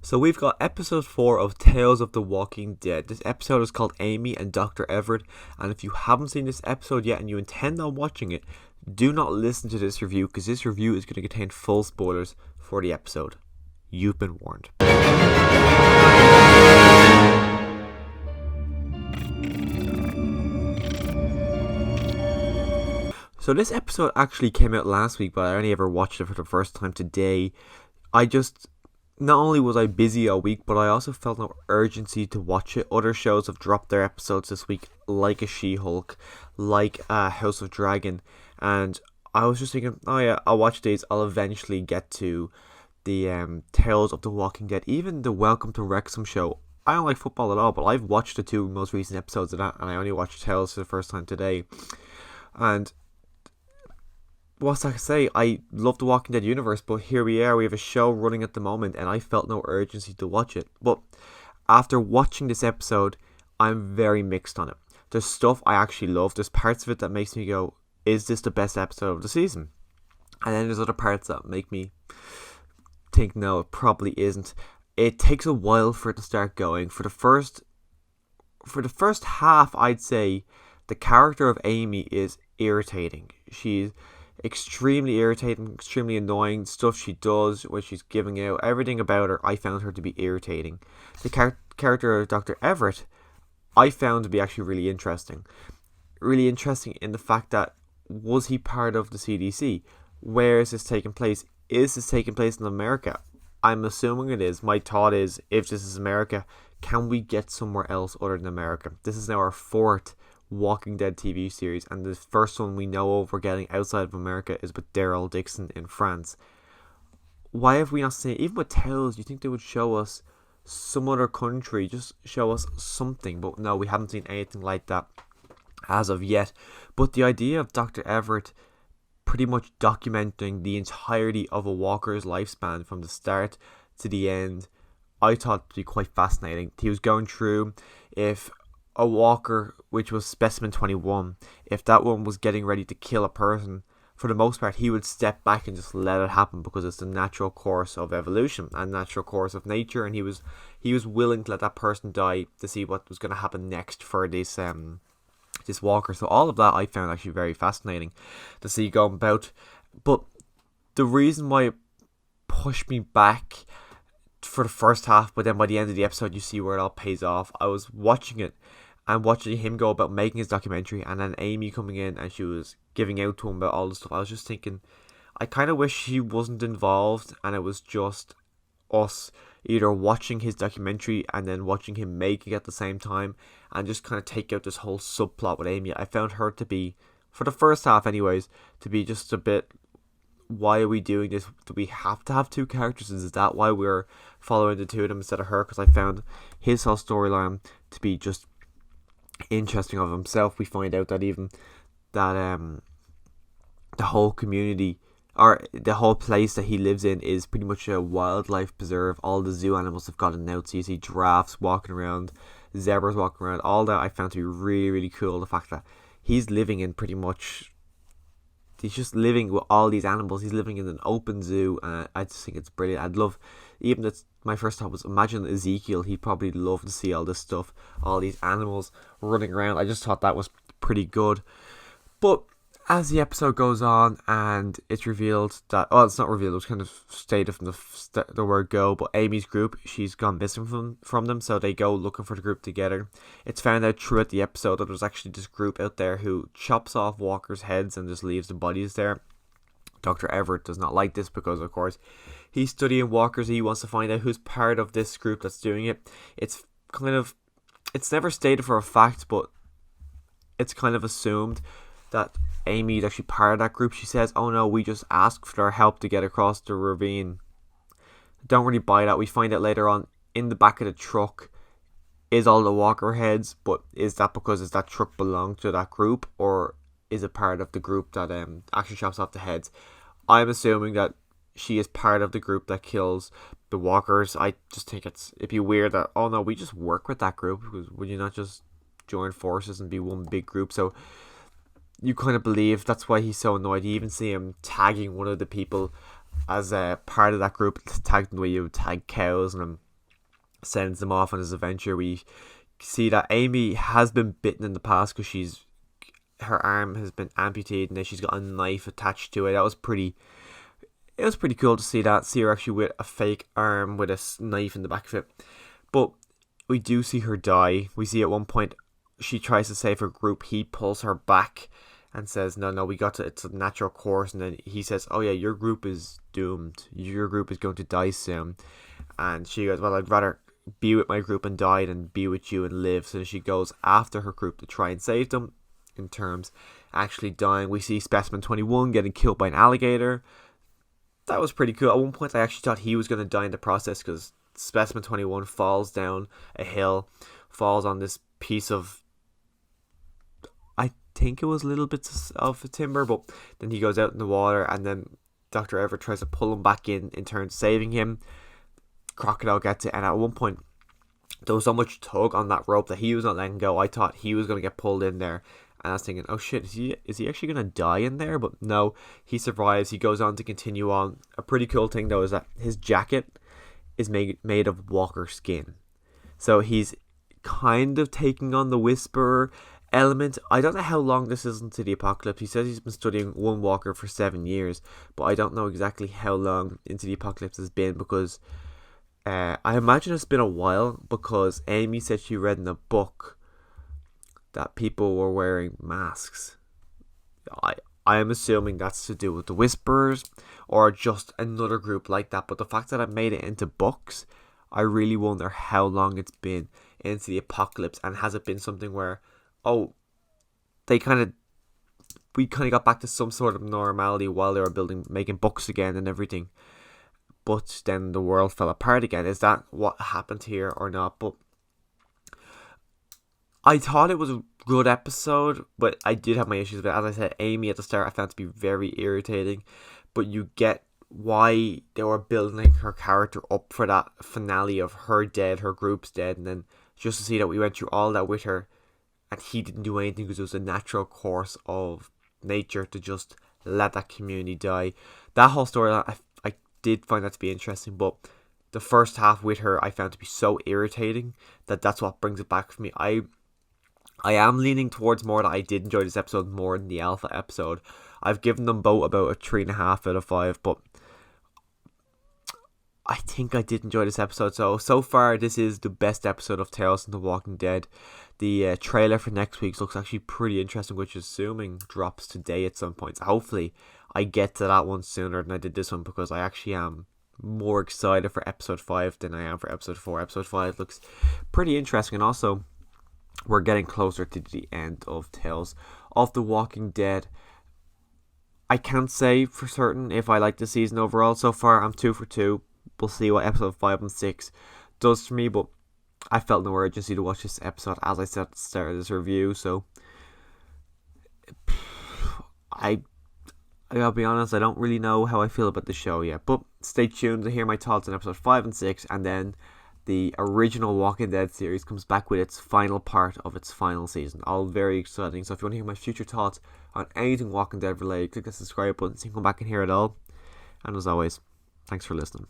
So we've got episode 4 of Tales of the Walking Dead. This episode is called Amy and Dr. Everett, and if you haven't seen this episode yet and you intend on watching it, do not listen to this review because this review is going to contain full spoilers for the episode. You've been warned. So this episode actually came out last week, but I only ever watched it for the first time today. Not only was I busy all week, but I also felt no urgency to watch it. Other shows have dropped their episodes this week, like a She-Hulk, like House of Dragon, and I was just thinking, oh yeah, I'll watch these. I'll eventually get to the Tales of the Walking Dead, even the Welcome to Wrexham show. I don't like football at all, but I've watched the two most recent episodes of that, and I only watched Tales for the first time today. And what's I say? I love the Walking Dead universe, but here we are. We have a show running at the moment, and I felt no urgency to watch it. But after watching this episode, I'm very mixed on it. There's stuff I actually love. There's parts of it that makes me go, is this the best episode of the season? And then there's other parts that make me think, no, it probably isn't. It takes a while for it to start going. For the first half, I'd say the character of Amy is irritating. She's extremely irritating, extremely annoying. Stuff she does when she's giving out, everything about her, I found her to be irritating. The character of Dr. Everett, I found to be actually really interesting. Really interesting in the fact that, was he part of the CDC? Where is this taking place? Is this taking place in America? I'm assuming it is. My thought is, if this is America, can we get somewhere else other than America? This is now our fourth Walking Dead TV series, and the first one we know of we're getting outside of America is with Daryl Dixon in France. Why have we not seen it? Even with Tales, you think they would show us some other country, just show us something, but no, we haven't seen anything like that as of yet. But the idea of Dr. Everett pretty much documenting the entirety of a walker's lifespan from the start to the end, I thought to be quite fascinating. He was going through, if a walker, which was specimen 21, if that one was getting ready to kill a person, for the most part he would step back and just let it happen because it's the natural course of evolution and natural course of nature, and he was willing to let that person die to see what was going to happen next for this walker. So all of that I found actually very fascinating to see going about. But the reason why it pushed me back for the first half, but then by the end of the episode you see where it all pays off. I was watching it and watching him go about making his documentary, and then Amy coming in and she was giving out to him about all the stuff. I was just thinking, I kind of wish he wasn't involved and it was just us either watching his documentary and then watching him make it at the same time, and just kind of take out this whole subplot with Amy. I found her to be, for the first half anyways, to be just a bit, why are we doing this? Do we have to have two characters? Is that why we're following the two of them instead of her? Because I found his whole storyline to be just interesting of himself. We find out that even that the whole community, or the whole place that he lives in, is pretty much a wildlife preserve. All the zoo animals have gotten out, so you see giraffes walking around, zebras walking around. All that I found to be really, really cool. The fact that he's living in pretty much, he's just living with all these animals. He's living in an open zoo, and I just think it's brilliant. I'd love, even that's my first thought was, imagine Ezekiel. He'd probably love to see all this stuff, all these animals running around. I just thought that was pretty good. But as the episode goes on and it's revealed that, well, it's not revealed, it was kind of stated from the word go, but Amy's group, she's gone missing from them, so they go looking for the group together. It's found out throughout the episode that there's actually this group out there who chops off walkers' heads and just leaves the bodies there. Dr. Everett does not like this because, of course, he's studying walkers. He wants to find out who's part of this group that's doing it. It's never stated for a fact, but it's kind of assumed that Amy is actually part of that group. She says, oh no, we just asked for their help to get across the ravine. Don't really buy that. We find out later on, in the back of the truck is all the walker heads, but is that because does that truck belong to that group, or is it part of the group that actually chops off the heads? I'm assuming that she is part of the group that kills the walkers. I just think it'd be weird that, oh no, we just work with that group. Would you not just join forces and be one big group? So you kind of believe that's why he's so annoyed. You even see him tagging one of the people as a part of that group, tagged the way you would tag cows, and sends them off on his adventure. We see that Amy has been bitten in the past because her arm has been amputated and then she's got a knife attached to it. It was pretty cool to see that. See her actually with a fake arm with a knife in the back of it. But we do see her die. We see at one point she tries to save her group. He pulls her back and says, no, it's a natural course. And then he says, oh yeah, your group is doomed. Your group is going to die soon. And she goes, well, I'd rather be with my group and die than be with you and live. So she goes after her group to try and save them. In terms actually dying, we see Specimen 21 getting killed by an alligator. That was pretty cool. At one point I actually thought he was going to die in the process because Specimen 21 falls down a hill, falls on this piece of, I think it was little bits of timber, but then he goes out in the water and then Dr. Everett tries to pull him back in turn saving him. Crocodile gets it, and at one point there was so much tug on that rope that he was not letting go. I thought he was going to get pulled in there. And I was thinking, oh shit, is he actually going to die in there? But no, he survives. He goes on to continue on. A pretty cool thing, though, is that his jacket is made of walker skin. So he's kind of taking on the Whisperer element. I don't know how long this is into the apocalypse. He says he's been studying one walker for 7 years. But I don't know exactly how long into the apocalypse has been because I imagine it's been a while because Amy said she read in a book that people were wearing masks. I am assuming that's to do with the Whisperers or just another group like that. But the fact that I made it into books, I really wonder how long it's been into the apocalypse, and has it been something where, we kind of got back to some sort of normality while they were making books again and everything. But then the world fell apart again. Is that what happened here or not? But I thought it was a good episode, but I did have my issues with it. As I said, Amy at the start I found to be very irritating, but you get why they were building her character up for that finale of her dead, her group's dead, and then just to see that we went through all that with her and he didn't do anything because it was a natural course of nature to just let that community die. That whole story, I did find that to be interesting, but the first half with her I found to be so irritating that's what brings it back for me. I am leaning towards more that I did enjoy this episode more than the Alpha episode. I've given them both about a 3.5 out of 5, but I think I did enjoy this episode. So far, this is the best episode of Tales from the Walking Dead. The trailer for next week's looks actually pretty interesting, which is assuming drops today at some point. So hopefully, I get to that one sooner than I did this one because I actually am more excited for episode 5 than I am for episode 4. Episode 5 looks pretty interesting, and also we're getting closer to the end of Tales of the Walking Dead. I can't say for certain if I like the season overall. So far, I'm 2 for 2. We'll see what episode 5 and 6 does for me, but I felt no urgency to watch this episode, as I said at the start of this review. So I'll be honest, I don't really know how I feel about the show yet, but stay tuned to hear my thoughts on episode 5 and 6, and then the original Walking Dead series comes back with its final part of its final season. All very exciting. So if you want to hear my future thoughts on anything Walking Dead related, click the subscribe button so you can come back and hear it all. And as always, thanks for listening.